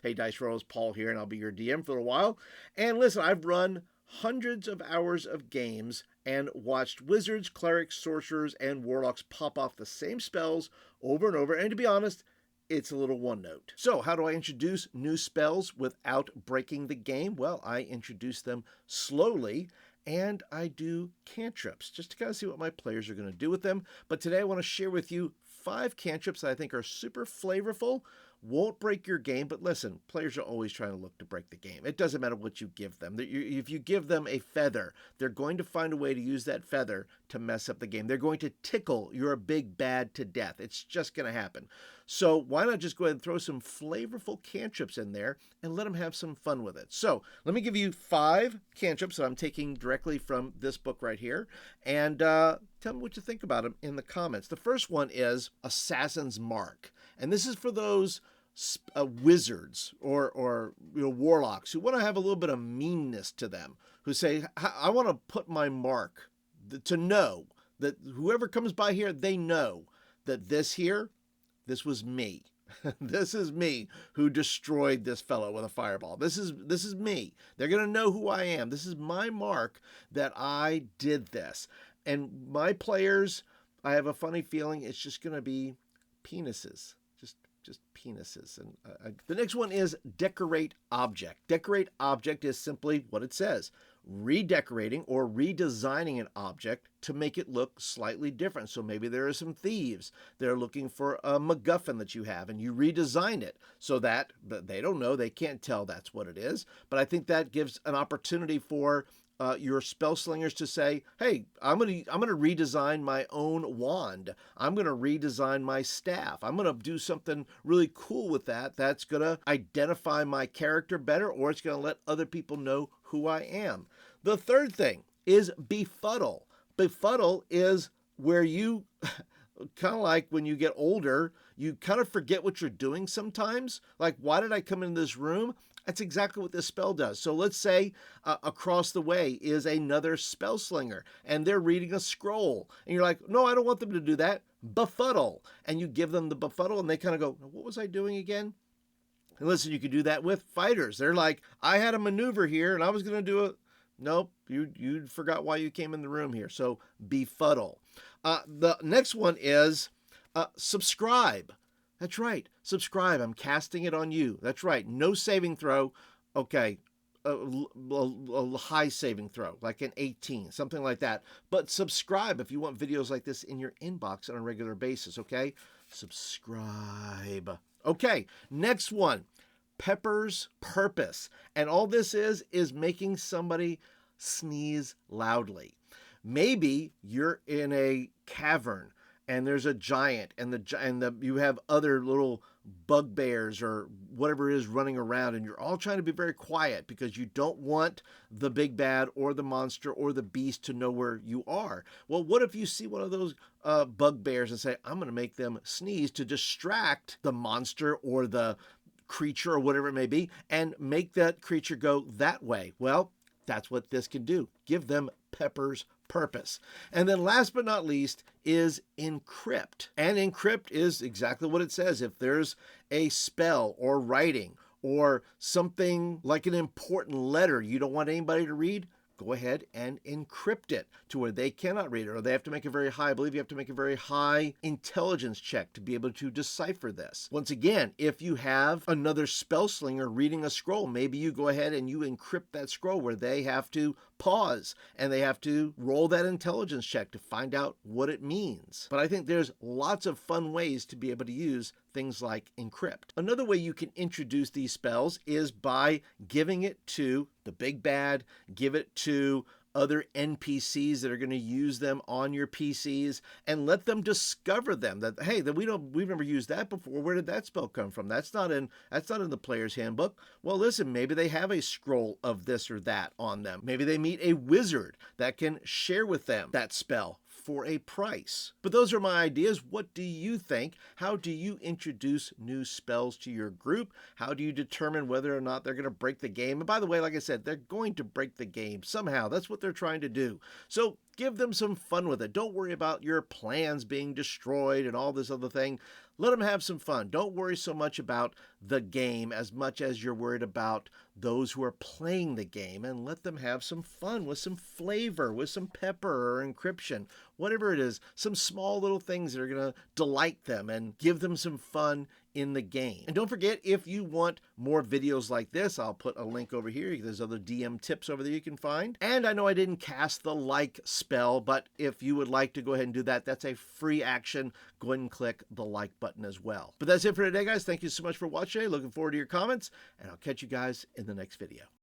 Hey Dice Rolls, Paul here, and I'll be your DM for a while. And listen, I've run hundreds of hours of games and watched wizards, clerics, sorcerers, and warlocks pop off the same spells over and over. And to be honest, it's a little one note. So, how do I introduce new spells without breaking the game? Well, I introduce them slowly and I do cantrips just to kind of see what my players are going to do with them. But today I want to share with you 5 cantrips that I think are super flavorful, won't break your game, but listen, players are always trying to look to break the game. It doesn't matter what you give them. If you give them a feather, they're going to find a way to use that feather to mess up the game. They're going to tickle your big bad to death. It's just going to happen. So why not just go ahead and throw some flavorful cantrips in there and let them have some fun with it. So let me give you 5 cantrips that I'm taking directly from this book right here, and tell me what you think about them in the comments. The first one is Assassin's Mark, and this is for those wizards or warlocks who want to have a little bit of meanness to them, who say, I want to put my mark to know that whoever comes by here, they know that this was me. This is me who destroyed this fellow with a fireball. This is me. They're going to know who I am. This is my mark that I did this. And my players, I have a funny feeling it's just going to be penises. Just penises. And the next one is decorate object. Decorate object is simply what it says: redecorating or redesigning an object to make it look slightly different. So maybe there are some thieves. They're looking for a MacGuffin that you have, and you redesign it so that they don't know, they can't tell that's what it is. But I think that gives an opportunity for your spell slingers to say, hey, I'm gonna redesign my own wand. I'm gonna redesign my staff. I'm gonna do something really cool with that. That's gonna identify my character better, or it's gonna let other people know who I am. The third thing is befuddle. Befuddle is where you kind of like when you get older, you kind of forget what you're doing sometimes. Like, why did I come into this room? That's exactly what this spell does. So let's say across the way is another spell slinger and they're reading a scroll. And you're like, no, I don't want them to do that. Befuddle. And you give them the befuddle and they kind of go, what was I doing again? And listen, you could do that with fighters. They're like, I had a maneuver here and I was going to do it. Nope, you forgot why you came in the room here. So befuddle. The next one is subscribe. That's right. Subscribe. I'm casting it on you. That's right. No saving throw. Okay. A high saving throw, like an 18, something like that. But subscribe if you want videos like this in your inbox on a regular basis. Okay. Subscribe. Okay. Next one. Pepper's purpose. And all this is making somebody sneeze loudly. Maybe you're in a cavern and there's a giant and you have other little bugbears or whatever it is running around, and you're all trying to be very quiet because you don't want the big bad or the monster or the beast to know where you are. Well, what if you see one of those bugbears and say, I'm going to make them sneeze to distract the monster or the creature or whatever it may be, and make that creature go that way? Well, that's what this can do. Give them Pepper's purpose. And then last but not least is Encrypt. And Encrypt is exactly what it says. If there's a spell or writing or something like an important letter you don't want anybody to read, go ahead and encrypt it to where they cannot read it, or they have to make a very high, I believe you have to make a very high intelligence check to be able to decipher this. Once again, if you have another spell slinger reading a scroll, maybe you go ahead and you encrypt that scroll where they have to pause and they have to roll that intelligence check to find out what it means. But I think there's lots of fun ways to be able to use things like Encrypt. Another way you can introduce these spells is by giving it to the big bad, give it to other NPCs that are going to use them on your PCs, and let them discover them. That, hey, we've never used that before. Where did that spell come from? That's not in the player's handbook. Well, listen, maybe they have a scroll of this or that on them. Maybe they meet a wizard that can share with them that spell for a price. But those are my ideas. What do you think? How do you introduce new spells to your group? How do you determine whether or not they're going to break the game? And by the way, like I said, they're going to break the game somehow. That's what they're trying to do. So Give them some fun with it. Don't worry about your plans being destroyed and all this other thing. Let them have some fun. Don't worry so much about the game as much as you're worried about those who are playing the game, and let them have some fun with some flavor, with some pepper or encryption, whatever it is, some small little things that are going to delight them and give them some fun in the game. And don't forget, if you want more videos like this, I'll put a link over here. There's other DM tips over there you can find. And I know I didn't cast the like spell, but if you would like to go ahead and do that, that's a free action. Go ahead and click the like button as well. But that's it for today, guys. Thank you so much for watching. Looking forward to your comments, and I'll catch you guys in the next video.